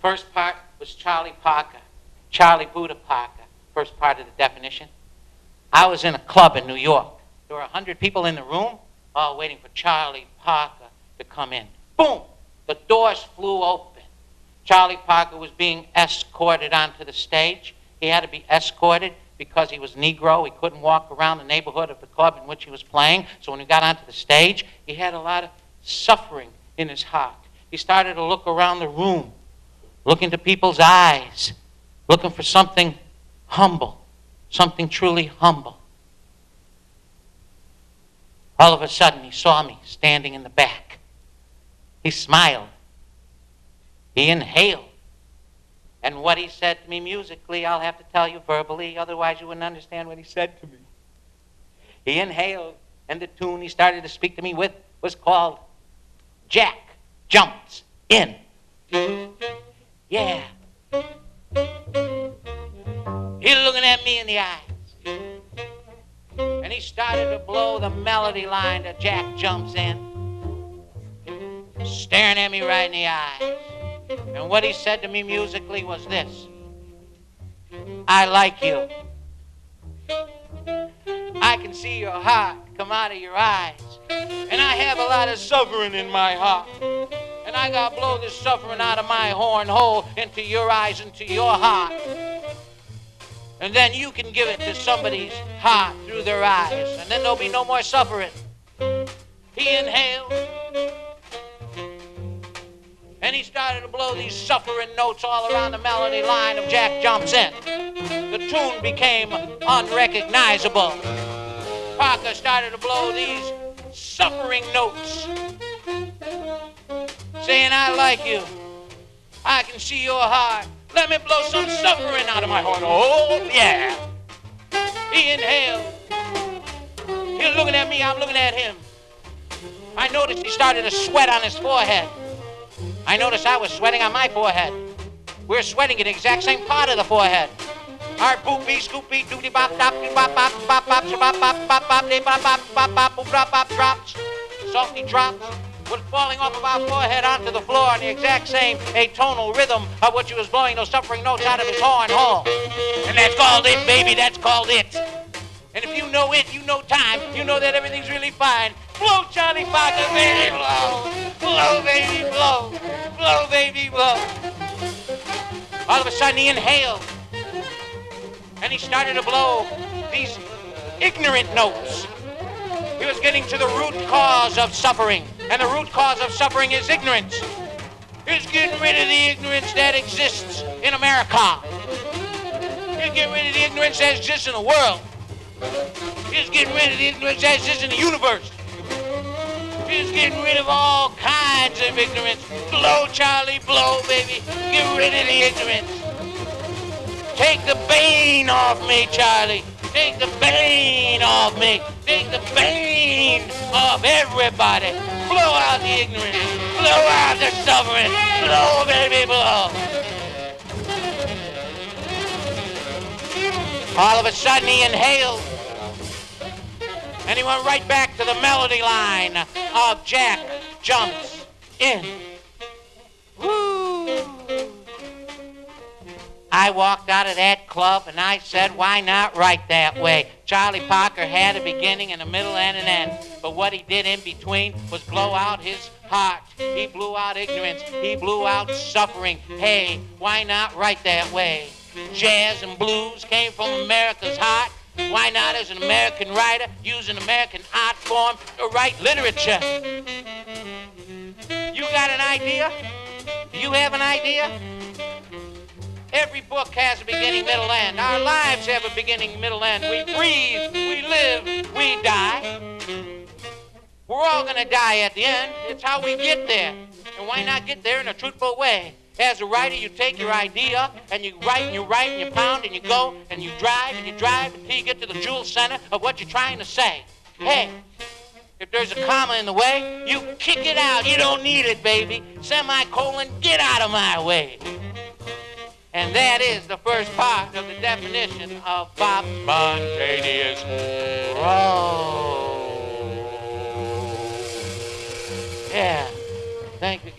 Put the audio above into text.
First part was Charlie Parker, Charlie Buddha Parker, first part of the definition. I was in a club in New York. There were 100 people in the room, all waiting for Charlie Parker to come in. Boom! The doors flew open. Charlie Parker was being escorted onto the stage. He had to be escorted because he was Negro. He couldn't walk around the neighborhood of the club in which he was playing. So when he got onto the stage, he had a lot of suffering in his heart. He started to look around the room, look into people's eyes, looking for something humble, something truly humble. All of a sudden, he saw me standing in the back. He smiled. He inhaled. And what he said to me musically, I'll have to tell you verbally, otherwise you wouldn't understand what he said to me. He inhaled, and the tune he started to speak to me with was called Jack Jumps In. Yeah. He's looking at me in the eyes. And he started to blow the melody line to Jack Jumps In, staring at me right in the eyes. And what he said to me musically was this: I like you. I can see your heart come out of your eyes. And I have a lot of suffering in my heart. And I got to blow this suffering out of my horn hole into your eyes, into your heart. And then you can give it to somebody's heart through their eyes. And then there'll be no more suffering. He inhaled. And he started to blow these suffering notes all around the melody line of Jack Jumps In. The tune became unrecognizable. Parker started to blow these suffering notes, saying, I like you. I can see your heart. Let me blow some suffering out of my heart. Oh, yeah. He inhaled. He was looking at me, I'm looking at him. I noticed he started to sweat on his forehead. I noticed I was sweating on my forehead. We're sweating in the exact same part of the forehead. Our boopy, scoopy, doody bop, dop, bop, bop, bop, bop, bop, bop, bop, bop, bop, bop, bop, bop, boop, bop, bop, drops, salty drops, was falling off of our forehead onto the floor in the exact same atonal rhythm of which he was blowing those suffering notes out of his horn hole. And that's called it, baby, that's called it. And if you know it, you know time, you know that everything's really fine. Blow, Charlie Parker, baby, blow. Blow, baby, blow. Blow, baby, blow. All of a sudden he inhaled. And he started to blow these ignorant notes. He was getting to the root cause of suffering. And the root cause of suffering is ignorance. He's getting rid of the ignorance that exists in America. He's getting rid of the ignorance that exists in the world. He's getting rid of the ignorance that exists in the universe. He's getting rid of all kinds of ignorance. Blow, Charlie, blow, baby. Get rid of the ignorance. Take the bane off me, Charlie. Take the bane off me. Take the bane off everybody. Blow out the ignorance. Blow out the suffering. Blow, baby, blow. All of a sudden he inhaled. And he went right back to the melody line of Jack Jumps In. Woo! I walked out of that club and I said, why not write that way? Charlie Parker had a beginning and a middle and an end. But what he did in between was blow out his heart. He blew out ignorance. He blew out suffering. Hey, why not write that way? Jazz and blues came from America's heart. Why not, as an American writer, use an American art form to write literature? You got an idea? Do you have an idea? Every book has a beginning, middle, end. Our lives have a beginning, middle, end. We breathe, we live, we die. We're all going to die at the end. It's how we get there. And why not get there in a truthful way? As a writer, you take your idea and you write and you write and you pound and you go and you drive until you get to the jewel center of what you're trying to say. Hey, if there's a comma in the way, you kick it out. You don't need it, baby. Semicolon, get out of my way. And that is the first part of the definition of bop spontaneous prose. Yeah, thank you.